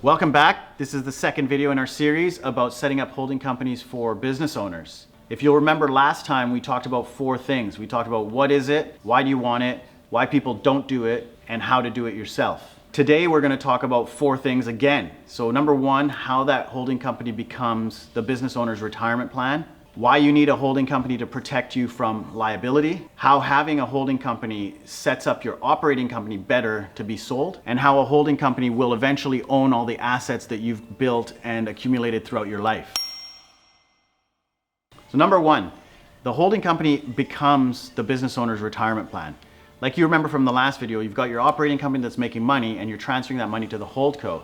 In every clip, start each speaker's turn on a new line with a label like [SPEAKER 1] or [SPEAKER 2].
[SPEAKER 1] Welcome back. This is the second video in our series about setting up holding companies for business owners. If you'll remember last time, we talked about 4 things. We talked about what is it, why do you want it, why people don't do it, and how to do it yourself. Today, we're going to talk about 4 things again. So number 1, how that holding company becomes the business owner's retirement plan. Why you need a holding company to protect you from liability, how having a holding company sets up your operating company better to be sold, and how a holding company will eventually own all the assets that you've built and accumulated throughout your life. So number 1, the holding company becomes the business owner's retirement plan. Like you remember from the last video, you've got your operating company that's making money and you're transferring that money to the HoldCo.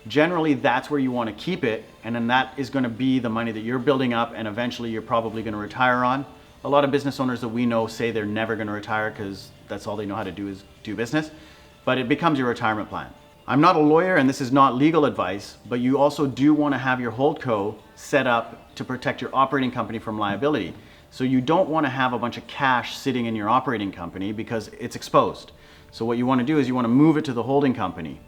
[SPEAKER 1] Generally, that's where you want to keep it, and then that is going to be the money that you're building up and eventually you're probably going to retire on. A lot of business owners that we know say they're never going to retire because that's all they know how to do is do business, but it becomes your retirement plan. I'm not a lawyer and this is not legal advice, but you also do want to have your HoldCo set up to protect your operating company from liability. So you don't want to have a bunch of cash sitting in your operating company because it's exposed. So what you want to do is you want to move it to the holding company.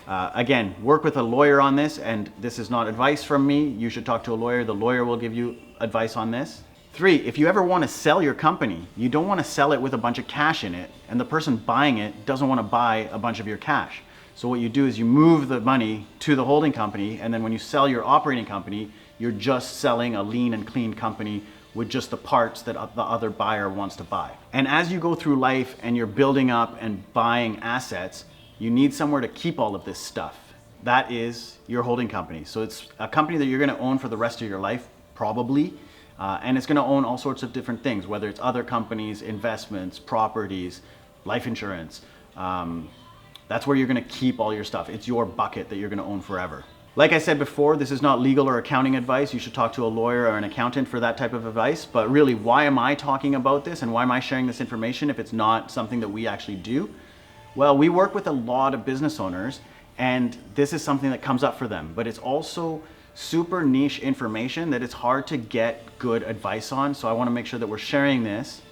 [SPEAKER 1] Again, work with a lawyer on this, and this is not advice from me. You should talk to a lawyer. The lawyer will give you advice on this. 3, if you ever want to sell your company, you don't want to sell it with a bunch of cash in it, and the person buying it doesn't want to buy a bunch of your cash. So what you do is you move the money to the holding company, and then when you sell your operating company, you're just selling a lean and clean company with just the parts that the other buyer wants to buy. And as you go through life and you're building up and buying assets, you need somewhere to keep all of this stuff. That is your holding company. So it's a company that you're going to own for the rest of your life, probably. And it's going to own all sorts of different things, whether it's other companies, investments, properties, life insurance. That's where you're going to keep all your stuff. It's your bucket that you're going to own forever. Like I said before, this is not legal or accounting advice. You should talk to a lawyer or an accountant for that type of advice. But really, why am I talking about this and why am I sharing this information if it's not something that we actually do? Well, we work with a lot of business owners and this is something that comes up for them, but it's also super niche information that it's hard to get good advice on. So I want to make sure that we're sharing this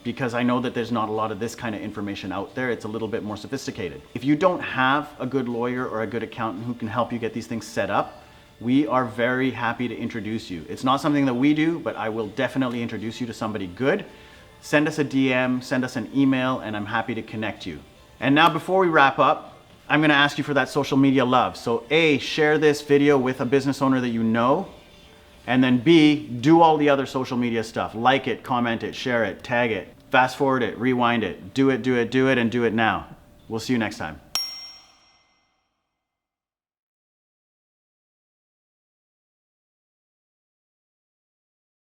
[SPEAKER 1] because I know that there's not a lot of this kind of information out there. It's a little bit more sophisticated. If you don't have a good lawyer or a good accountant who can help you get these things set up, we are very happy to introduce you. It's not something that we do, but I will definitely introduce you to somebody good. Send us a DM, send us an email, and I'm happy to connect you. And now before we wrap up, I'm gonna ask you for that social media love. So A, share this video with a business owner that you know, and then B, do all the other social media stuff. Like it, comment it, share it, tag it, fast forward it, rewind it, do it, and do it now. We'll see you next time.